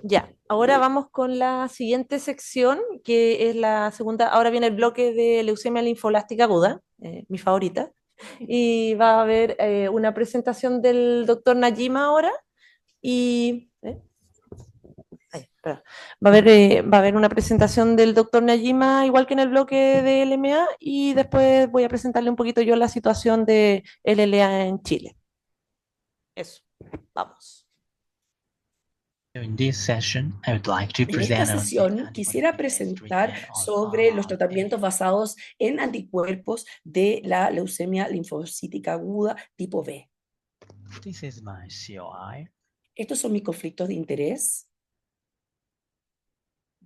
Ya, ahora vamos con la siguiente sección, que es la segunda. Ahora viene el bloque de leucemia linfoblástica aguda, mi favorita. Y va a haber una presentación del doctor Najima ahora. Y espera. Va a haber una presentación del doctor Najima, igual que en el bloque de LMA. Y después voy a presentarle un poquito yo la situación de LLA en Chile. Eso, vamos. In this session, I would like to En esta present on the sesión quisiera antibody-based presentar treatment of sobre los tratamientos basados en anticuerpos de la leucemia linfocítica aguda tipo B. this is my COI. Estos son mis conflictos de interés.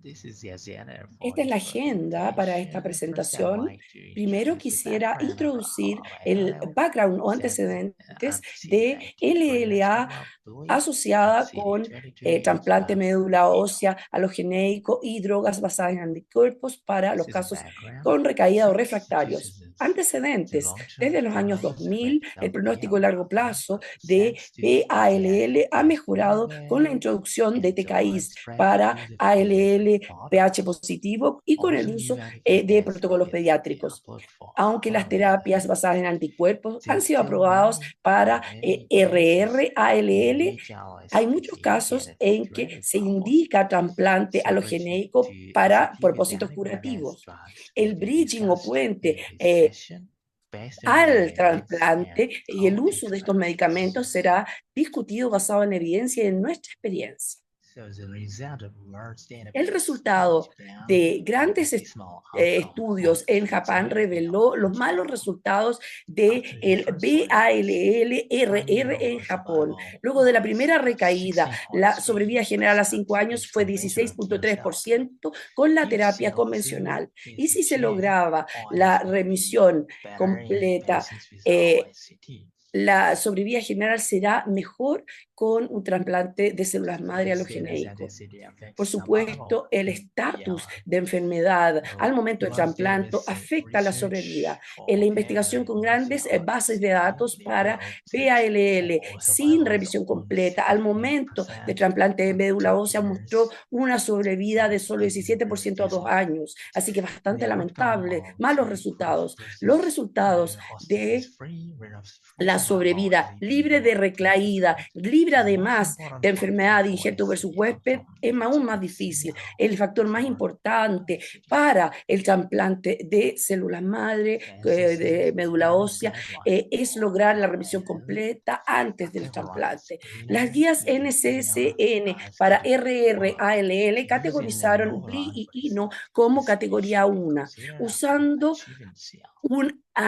This is the agenda for Esta es this la agenda para esta presentation. First, I would presentación. like to Primero introduce the quisiera background of introducir el ALL, background o that antecedentes de anticipated LLA glioblastoma bully and asociada con CD22 trasplante médula phenol. ósea alogeneico y drogas basadas en anticuerpos para This los is the casos background. con recaída o This refractarios. is the Antecedentes. long-term Desde los años trials with 2000, el pronóstico a largo domvanalimab plazo de thanks to BALL ha mejorado con la PI introducción de and TKIs widespread para use of ALL glioblastoma. pH positivo y con el Also, uso new de antibodies protocolos pediátricos. developed for Aunque las terapias RAL. basadas en anticuerpos han There's sido still aprobados para many cases in RR-ALL, which hay muchos casos allogeneic en que genetic se purpose indica trasplante substitute alogeneico para propósitos actinic wellness curativos. drugs will El be bridging o discussed puente in this session based on the al evidence and trasplante y el our uso de estos medicamentos experience. será discutido basado en evidencia y en nuestra experiencia. So the result of large El database in resultado Japan de of grandes dismal outcome of estudios en Japán reveló los malos glioblastoma. resultados del After the first relapse, BALL-RR final en overall Japón. survival Luego de la was primera recaída, la sobrevida general a 16.3%, 5 años which fue compared to chemotherapy. 16.3% con la If terapia CO2 convencional. Y is si se achieved, lograba la OS will be remisión better in completa, patients without eh, ICT. la sobrevida general será mejor con un trasplante de células So madre this data set alogeneico. ICT Por affects survival supuesto, el in estatus BLI. de enfermedad al So momento del large trasplante database afecta la sobrevida. research En la for investigación con grandes bases de datos para BALL overall sin survival is revisión almost completa al momento de 58%, trasplante de but médula top ósea mostró years una sobrevida de not solo even 17% a 2 feasible. años. Así que The bastante outcome lamentable, of malos the resultados. Los prophylaxis resultados de hospital-free, relapse-free la survival is sobrevida even libre more de recaída, difficult. libre The most además de important factor enfermedad de for injerto versus ICT huésped, outcome es is aún más difícil. DCR El factor más for importante ICT. para el trasplante de células madre, This is the de médula standard ósea, guideline es for lograr la remisión ALL. completa antes del Categorize trasplante. Las inner guías and inner NCCN as para category 1. RR-ALL Using the categorizaron BLI Novoline y INO como categoría specific 1, considerable usando achievement.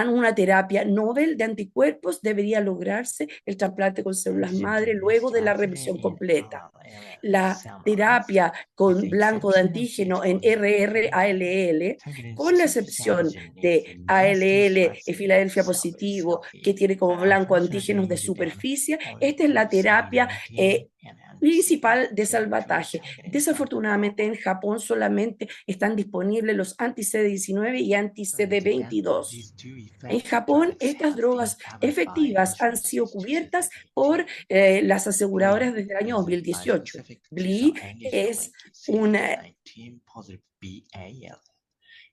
una terapia novel de anticuerpos. Debería lograrse el trasplante con células madre luego de la remisión Strategy in completa. RRL La summarized, terapia with con the blanco de exception of antígeno en HPV-16, RR-ALL, targeting con la surface excepción antigen is de best ALL expressed in Filadelfia surface positivo, que selfie, tiene como but blanco antígenos de unfortunately you can superficie, only esta es treat la terapia CD19 and principal de CD3 salvataje. targeting Desafortunadamente en antibody. Japón solamente están disponibles los anti-CD19 y In Japan, these anti-CD22. two En effective Japón, drugs estas have been drogas covered by efectivas han sido insurance to cubiertas por 2018. las BLI aseguradoras desde el año is a 2018. bispecific T-cell BLI antigen es linking una CD19 positive BAL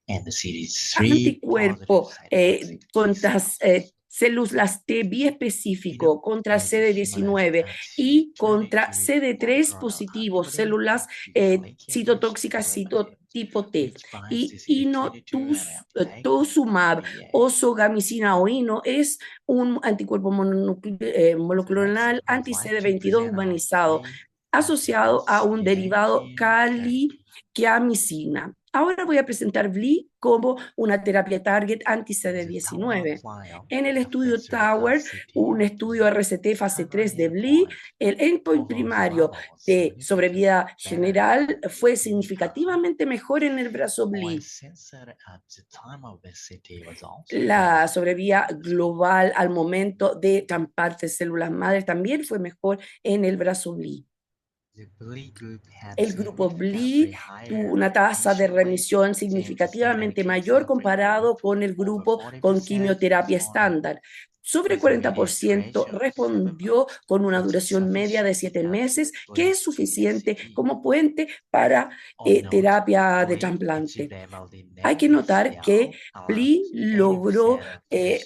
and the CD3 positive anticuerpo cytotoxic contra T-cells. células T IDO biespecífico contra is a humanized CD19 y contra anti-CD22 CD3 monoclonal positivo, antibody células to linking citotóxicas derivatives, tipo T. which binds to Y CD22 and uptake tosumab, BA. ozogamicina o INO, es un anticuerpo So next, monoclonal I would like to anti-CD22 present on humanizado three asociado a antibodies un derivado evaluating therapy. caliquiamicina. Ahora voy a presentar BLI como una terapia target In the Tower anti-CD19. trial, En el a estudio phase 3 Tower, un RCT, estudio RCT fase 3 primary de BLI, endpoint, el endpoint overall primario survival was de significantly sobrevida better general than fue the eye. significativamente mejor en el brazo BLI. OS sensor at the time of VCT was also La better sobrevida than the global al momento de trasplante de células madre también fue mejor en el brazo BLI. The BLI group had El grupo BLI significantly tuvo higher una tasa de remission rate remisión than the standard significativamente mayor chemotherapy group, comparado con el over grupo con 40% quimioterapia responded estándar. Sobre el 40% respondió con una duración media de 7 meses, que es suficiente como puente para terapia de trasplante. Hay que notar que BLI logró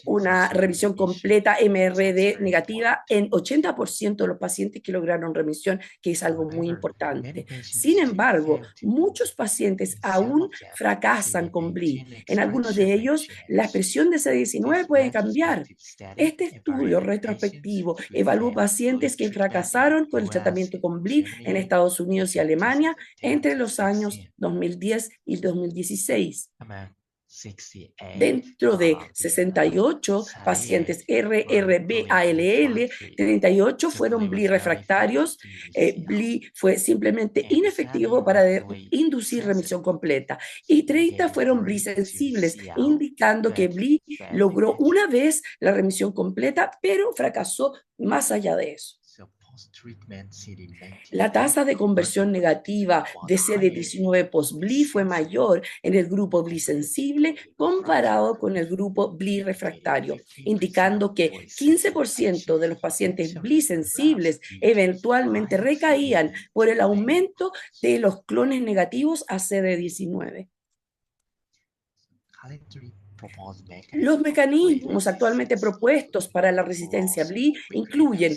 una remisión completa MRD negativa en 80% de los pacientes que lograron remisión, que es algo muy importante. Sin embargo, muchos pacientes aún fracasan con BLI. En algunos de ellos, la expresión de CD19 puede cambiar. Este estudio retrospectivo evaluó pacientes que fracasaron con el tratamiento con BLI en Estados Unidos y Alemania entre los años 2010 y 2016. Dentro de 68 pacientes RRBALL, 38 fueron BLI refractarios. BLI fue simplemente inefectivo para inducir remisión completa. Y 30 fueron BLI sensibles, indicando que BLI logró una vez la remisión completa, pero fracasó más allá de eso. La tasa de conversión negativa de CD19 post-BLI fue mayor en el grupo BLI sensible comparado con el grupo BLI refractario, indicando que 15% de los pacientes BLI sensibles eventualmente recaían por el aumento de los clones negativos a CD19. Los mecanismos actualmente propuestos para la resistencia BLI incluyen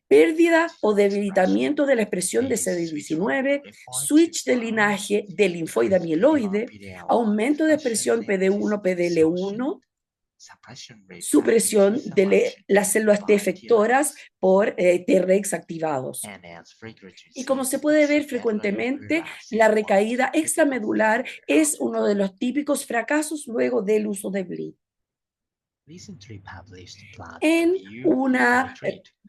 pérdida o debilitamiento de la expresión de CD19, switch de linaje de linfoide mieloide, aumento de expresión PD1, PDL1, supresión de las células T efectoras por Tregs activados. Y como se puede ver frecuentemente, la recaída extramedular es uno de los típicos fracasos luego del uso de BLI. En una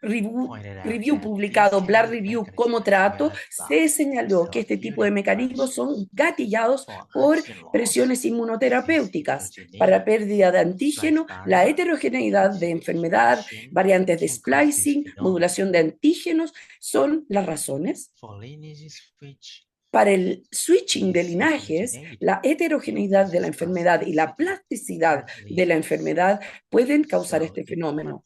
review publicado, Blood Review como trato, se señaló que este tipo de mecanismos son gatillados por presiones inmunoterapéuticas para pérdida de antígeno, la heterogeneidad de enfermedad, variantes de splicing, modulación de antígenos, son las razones. Para el switching de linajes, la heterogeneidad de la enfermedad y la plasticidad de la enfermedad pueden causar este fenómeno.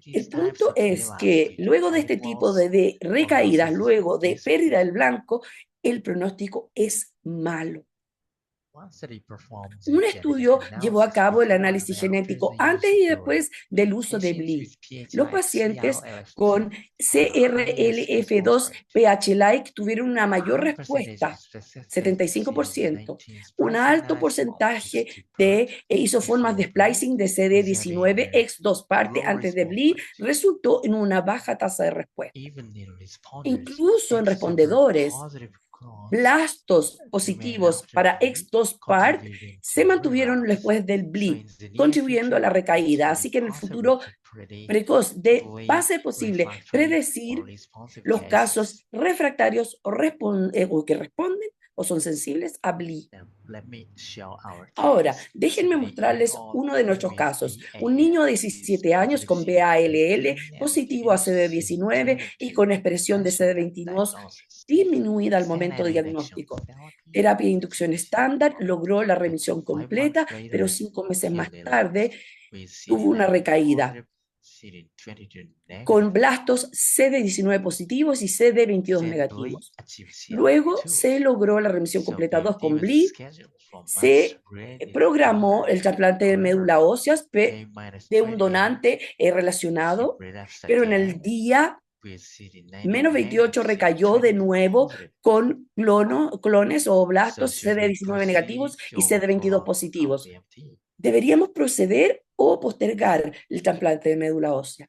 El punto es que luego de este tipo de recaídas, luego de pérdida del blanco, el pronóstico es malo. Un estudio llevó a cabo el análisis genético antes y después del uso de BLI. Los pacientes con CRLF2-PH-like tuvieron una mayor respuesta, 75%. Un alto porcentaje de isoformas de splicing de CD19 ex 2 partes antes de BLI resultó en una baja tasa de respuesta. Incluso en respondedores, blastos positivos para X2 part se mantuvieron después del BLI, contribuyendo a la recaída. Así que en el futuro precoz va a ser posible predecir los casos refractarios o que responden o son sensibles a BLI. Ahora, déjenme mostrarles uno de nuestros casos. Un niño de 17 años con BALL positivo a CD19 y con expresión de CD22 disminuida al momento del diagnóstico. Terapia de inducción estándar logró la remisión completa, pero 5 meses más tarde tuvo una recaída con blastos CD19 positivos y CD22 negativos. Luego se logró la remisión completa 2 con BLI, se programó el trasplante de médula ósea de un donante relacionado, pero en el día menos 28 recayó de nuevo con clones o blastos CD19 negativos y CD22 positivos. ¿Deberíamos proceder o postergar el trasplante de médula ósea?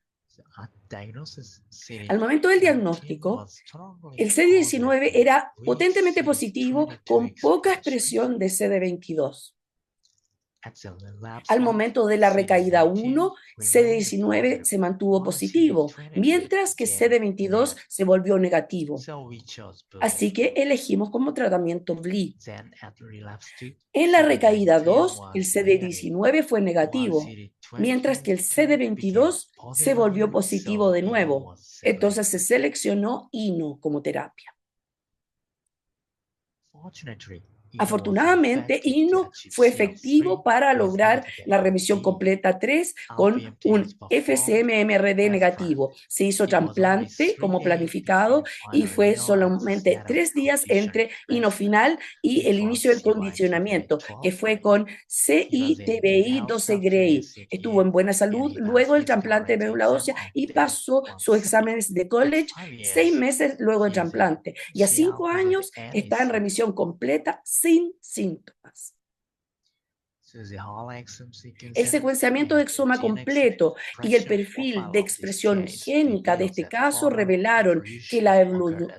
Al momento del diagnóstico, el CD19 era potentemente positivo con poca expresión de CD22. Al momento de la recaída 1, CD19 se mantuvo positivo, mientras que CD22 se volvió negativo. Así que elegimos como tratamiento BLI. En la recaída 2, el CD19 fue negativo, mientras que el CD22 se volvió positivo de nuevo. Entonces se seleccionó INO como terapia. Afortunadamente, INO fue efectivo para lograr la remisión completa 3 con un FCMRD negativo. Se hizo trasplante como planificado y fue solamente 3 días entre INO final y el inicio del condicionamiento, que fue con CITBI 12 Gray. Estuvo en buena salud luego del trasplante de médula ósea y pasó sus exámenes de college 6 meses luego del trasplante. Y a 5 años está en remisión completa sin síntomas. El secuenciamiento de exoma completo y el perfil de expresión génica de este caso revelaron que la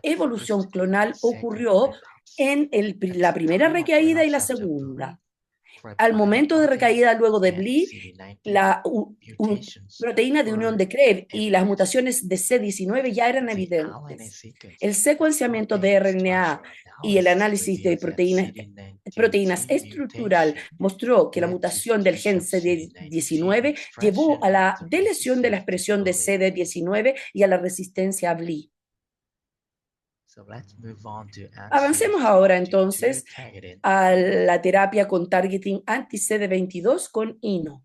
evolución clonal ocurrió en la primera recaída y la segunda. Al momento de recaída luego de BLI, la proteína de unión de CREB y las mutaciones de C19 ya eran evidentes. El secuenciamiento de RNA y el análisis de proteínas estructural mostró que la mutación del gen CD19 llevó a la delesión de la expresión de CD19 y a la resistencia a BLI. Avancemos ahora entonces a la terapia con targeting anti-CD22 con INO.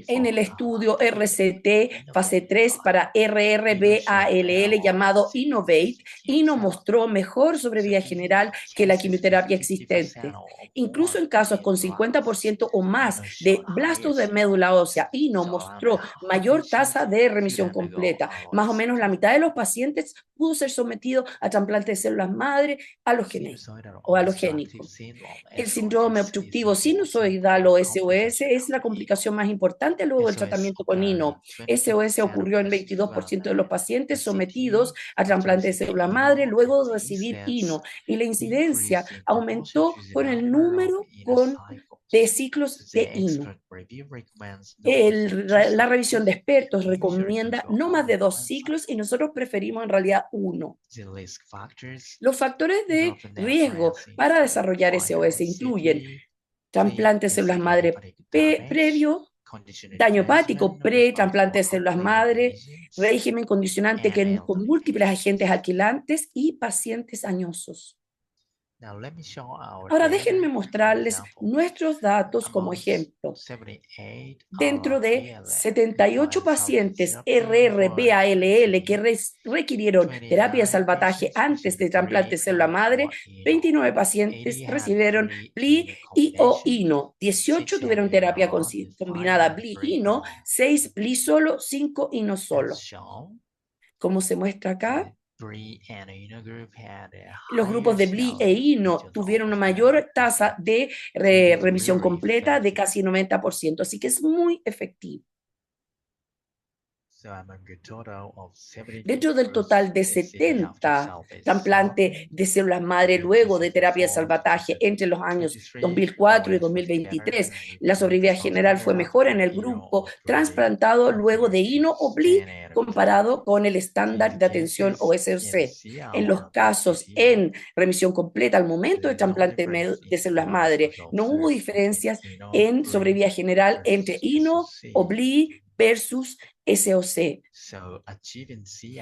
En el estudio RCT fase 3 para RRBALL llamado INNOVATE, INO mostró mejor sobrevida general que la quimioterapia existente. Incluso en casos con 50% o más de blastos de médula ósea, INO mostró mayor tasa de remisión completa. Más o menos la mitad de los pacientes pudo ser sometido a trasplante de células madre alogénico. El síndrome obstructivo sinusoidal o SOS es la complicación más importante luego del tratamiento con INO. SOS ocurrió en 22% de los pacientes sometidos a trasplante de célula madre luego de recibir INO y la incidencia aumentó con el número de ciclos de INO. La revisión de expertos recomienda no más de 2 ciclos y nosotros preferimos en realidad 1. Los factores de riesgo para desarrollar SOS incluyen trasplante de células madre previo, daño hepático pre-trasplante de células madre, régimen condicionante con múltiples agentes alquilantes y pacientes añosos. Ahora déjenme mostrarles nuestros datos como ejemplo. Dentro de 78 pacientes RRBALL que requirieron terapia de salvataje antes de trasplante de célula madre, 29 pacientes recibieron BLI y o INO, 18 tuvieron terapia combinada BLI-INO, 6 BLI solo, 5 INO solo. Como se muestra acá, los grupos de BLI e INO tuvieron una mayor tasa de remisión completa de casi 90%, así que es muy efectivo. Dentro del total de 70 trasplantes de células madre luego de terapia de salvataje entre los años 2004 y 2023, la sobrevida general fue mejor en el grupo trasplantado luego de INO o BLI comparado con el estándar de atención o SOC. En los casos en remisión completa al momento de trasplante de células madre, no hubo diferencias en sobrevida general entre INO o BLI versus SOC.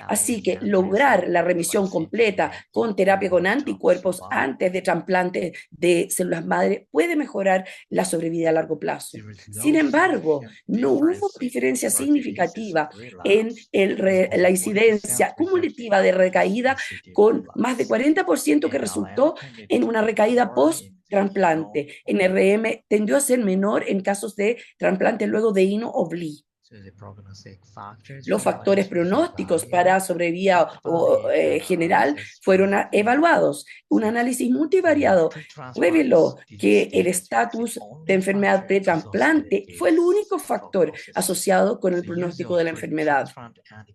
Así que lograr la remisión completa con terapia con anticuerpos antes de trasplante de células madre puede mejorar la sobrevida a largo plazo. Sin embargo, no hubo diferencia significativa en la incidencia cumulativa de recaída, con más de 40% que resultó en una recaída post-trasplante. En RM tendió a ser menor en casos de trasplante luego de INO o BLI. Los factores pronósticos para sobrevida general fueron evaluados. Un análisis multivariado reveló que el estatus de enfermedad pre-trasplante fue el único factor asociado con el pronóstico de la enfermedad.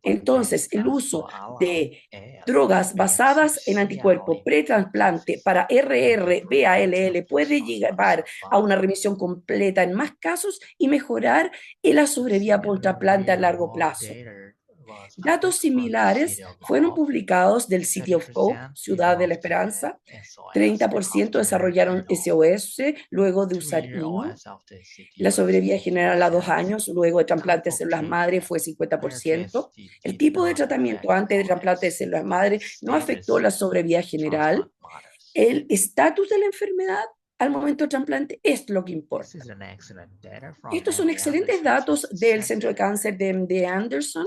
Entonces, el uso de drogas basadas en anticuerpos pre-trasplante para RRBALL puede llevar a una remisión completa en más casos y mejorar la sobrevida por trasplante a largo plazo. Datos similares fueron publicados del City of Hope, Ciudad de la Esperanza. 30% desarrollaron SOS luego de usar INO. La sobrevida general a 2 años luego de trasplante de células madre fue 50%. El tipo de tratamiento antes de trasplante de células madre no afectó la sobrevida general. El estatus de la enfermedad al momento del trasplante es lo que importa. Estos son excelentes datos del Centro de Cáncer de MD Anderson.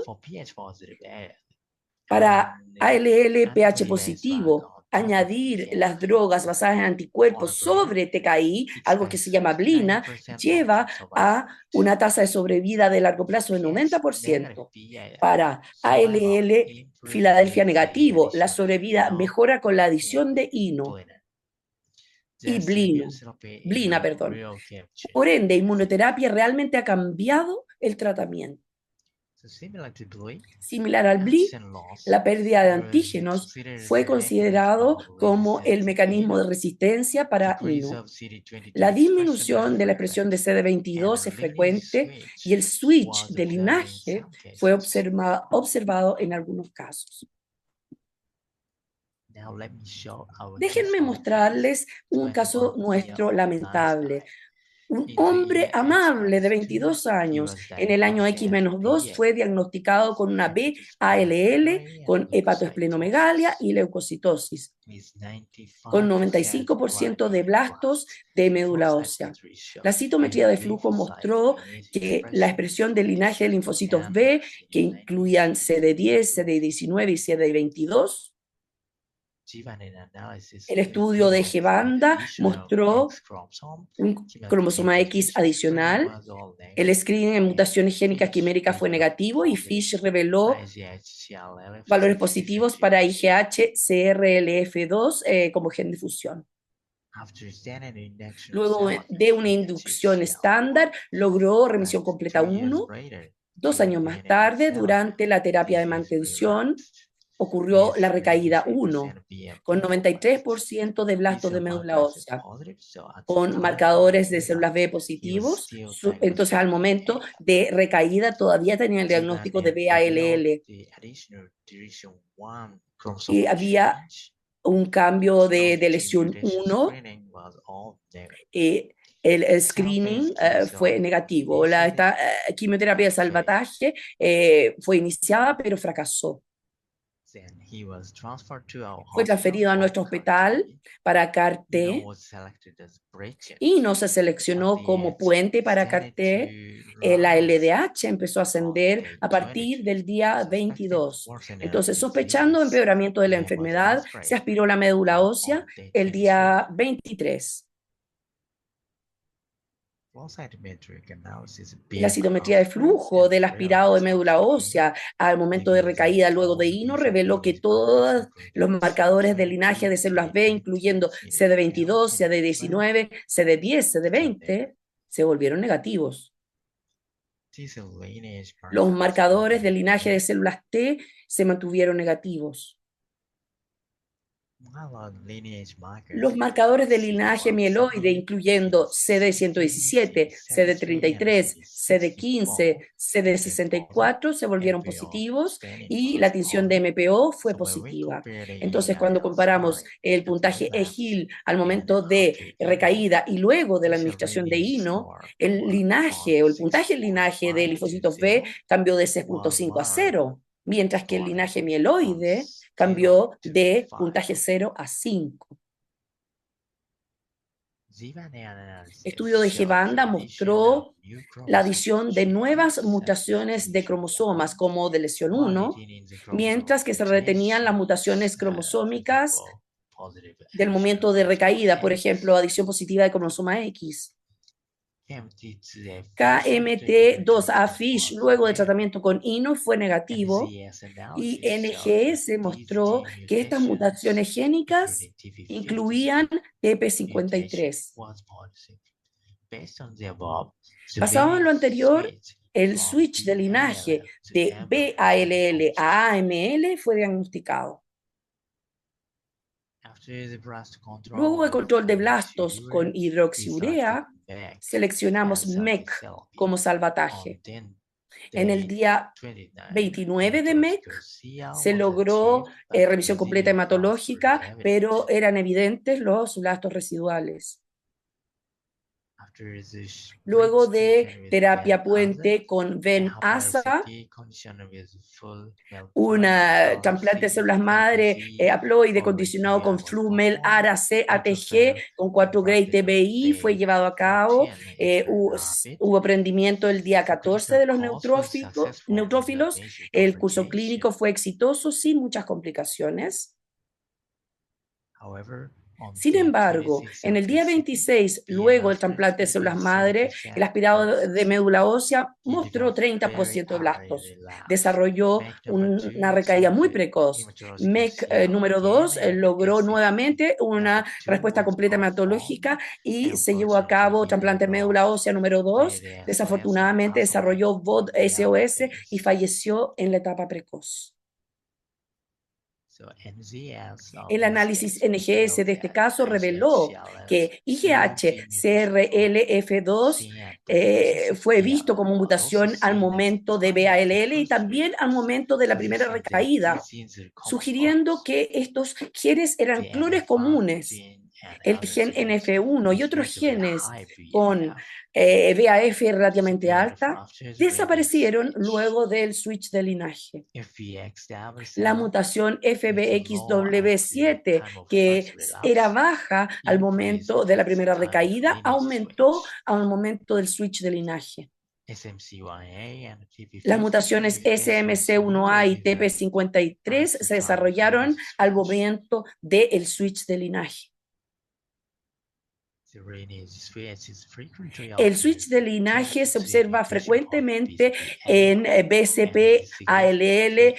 Para ALL pH positivo, añadir las drogas basadas en anticuerpos sobre TKI, algo que se llama blina, lleva a una tasa de sobrevida de largo plazo de 90%. Para ALL Filadelfia negativo, la sobrevida mejora con la adición de INO y blina. Por ende, inmunoterapia realmente ha cambiado el tratamiento. Similar al BLI, la pérdida de antígenos fue considerado como el mecanismo de resistencia para INO. La disminución de la expresión de CD22 es frecuente y el switch de linaje fue observado en algunos casos. Déjenme mostrarles un caso nuestro lamentable. Un hombre amable de 22 años en el año X-2 fue diagnosticado con una B-ALL, con hepatoesplenomegalia y leucocitosis, con 95% de blastos de médula ósea. La citometría de flujo mostró que la expresión del linaje de linfocitos B, que incluían CD10, CD19 y CD22, el estudio de Gevanda mostró un cromosoma X adicional. El screening en mutaciones génicas quiméricas fue negativo y Fish reveló valores positivos para IGH CRLF2 como gen de fusión. Luego de una inducción estándar, logró remisión completa 1. 2 años más tarde, durante la terapia de mantención, ocurrió la recaída 1, con 93% de blastos de médula ósea, con marcadores de células B positivos. Entonces, al momento de recaída, todavía tenía el diagnóstico de B-ALL. Y había un cambio de lesión 1. El screening fue negativo. Esta quimioterapia de salvataje fue iniciada, pero fracasó. Fue transferido a nuestro hospital para CAR-T y no se seleccionó como puente para CAR-T. La LDH empezó a ascender a partir del día 22. Entonces, sospechando empeoramiento de la enfermedad, se aspiró la médula ósea el día 23. La citometría de flujo del aspirado de médula ósea al momento de recaída luego de INO reveló que todos los marcadores de linaje de células B, incluyendo CD22, CD19, CD10, CD20, se volvieron negativos. Los marcadores de linaje de células T se mantuvieron negativos. Los marcadores de linaje mieloide, incluyendo CD117, CD33, CD15, CD64, se volvieron positivos y la tinción de MPO fue positiva. Entonces, cuando comparamos el puntaje EGIL al momento de recaída y luego de la administración de INO, el linaje o el puntaje del linaje de linfocitos B cambió de 6.5 a 0, mientras que el linaje mieloide cambió de puntaje 0 a 5. Estudio de Gevanda mostró la adición de nuevas mutaciones de cromosomas como de lesión 1, mientras que se retenían las mutaciones cromosómicas del momento de recaída, por ejemplo, adición positiva de cromosoma X. KMT2A FISH luego de tratamiento con INO fue negativo y NGS mostró que estas mutaciones génicas incluían TP53. Basado en lo anterior, el switch de linaje de B-ALL a AML fue diagnosticado. Luego de control de blastos con hidroxiurea, seleccionamos MEC como salvataje. En el día 29 de MEC se logró revisión completa hematológica, pero eran evidentes los blastos residuales. Luego de terapia puente con Ven-Asa, un trasplante de células madre haploide condicionado con Flumel-Ara-C ATG con 4 grade TBI fue llevado a cabo. Hubo prendimiento el día 14 de los neutrófilos. El curso clínico fue exitoso sin muchas complicaciones. Sin embargo, en el día 26, luego del trasplante de células madre, el aspirado de médula ósea mostró 30% de blastos. Desarrolló una recaída muy precoz. MEC número 2 logró nuevamente una respuesta completa hematológica y se llevó a cabo trasplante de médula ósea número 2. Desafortunadamente desarrolló VOD-SOS y falleció en la etapa precoz. El análisis NGS de este caso reveló que IGH-CRLF2 fue visto como mutación al momento de BALL y también al momento de la primera recaída, sugiriendo que estos genes eran clones comunes. El gen NF1 y otros genes con VAF relativamente alta desaparecieron luego del switch de linaje. La mutación FBXW7, que era baja al momento de la primera recaída, aumentó al momento del switch de linaje. Las mutaciones SMC1A y TP53 se desarrollaron al momento del switch de linaje. El switch de linaje se observa frecuentemente en BCP, ALL,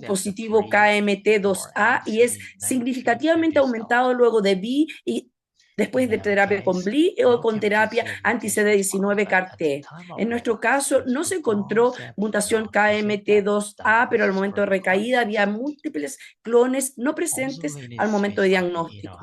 positivo KMT2A y es significativamente aumentado luego de BI y después de terapia con BLI o con terapia anti-CD19 CAR-T. En nuestro caso no se encontró mutación KMT2A, pero al momento de recaída había múltiples clones no presentes al momento de diagnóstico.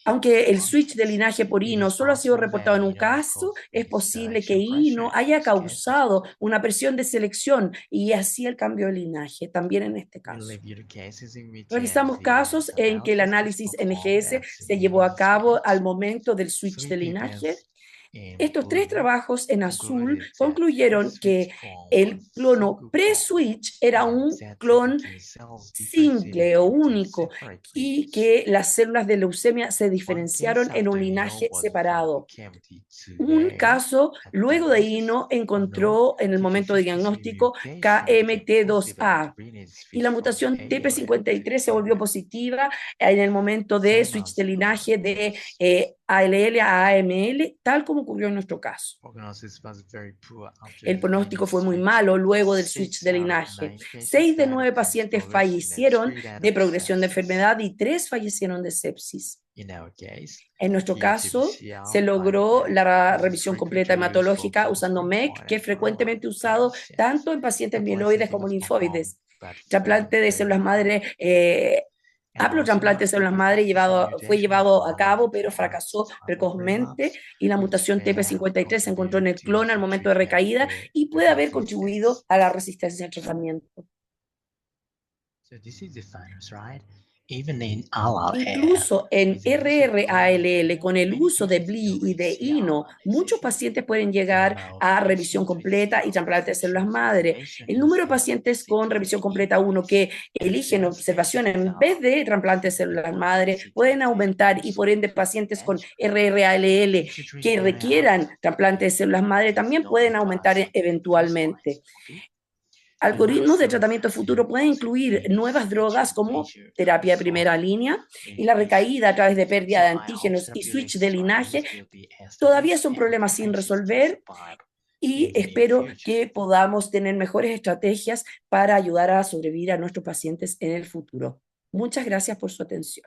Aunque el switch de linaje por INO solo ha sido reportado en un caso, es posible que INO haya causado una presión de selección y así el cambio de linaje, también en este caso. Revisamos casos en que el análisis NGS se llevó a cabo al momento del switch de linaje. Estos 3 trabajos en azul concluyeron que el clono pre-switch era un clon single o único y que las células de leucemia se diferenciaron en un linaje separado. Un caso, luego de INO, encontró en el momento de diagnóstico KMT2A y la mutación TP53 se volvió positiva en el momento de switch de linaje de ALL a AML, tal como ocurrió en nuestro caso. El pronóstico fue muy malo luego del switch de linaje. 6 de 9 pacientes fallecieron de progresión de enfermedad y 3 fallecieron de sepsis. En nuestro caso, se logró la revisión completa hematológica usando MEC, que es frecuentemente usado tanto en pacientes mieloides como linfoides. Trasplante de células madre, haplotrasplante de células madre fue llevado a cabo, pero fracasó precozmente y la mutación TP53 se encontró en el clon al momento de recaída y puede haber contribuido a la resistencia al tratamiento. Incluso en RRALL, con el uso de BLI y de INO, muchos pacientes pueden llegar a revisión completa y trasplante de células madre. El número de pacientes con revisión completa 1 que eligen observación en vez de trasplante de células madre pueden aumentar y por ende pacientes con RRALL que requieran trasplante de células madre también pueden aumentar eventualmente. Algoritmos de tratamiento futuro pueden incluir nuevas drogas como terapia de primera línea y la recaída a través de pérdida de antígenos y switch de linaje. Todavía son problemas sin resolver y espero que podamos tener mejores estrategias para ayudar a sobrevivir a nuestros pacientes en el futuro. Muchas gracias por su atención.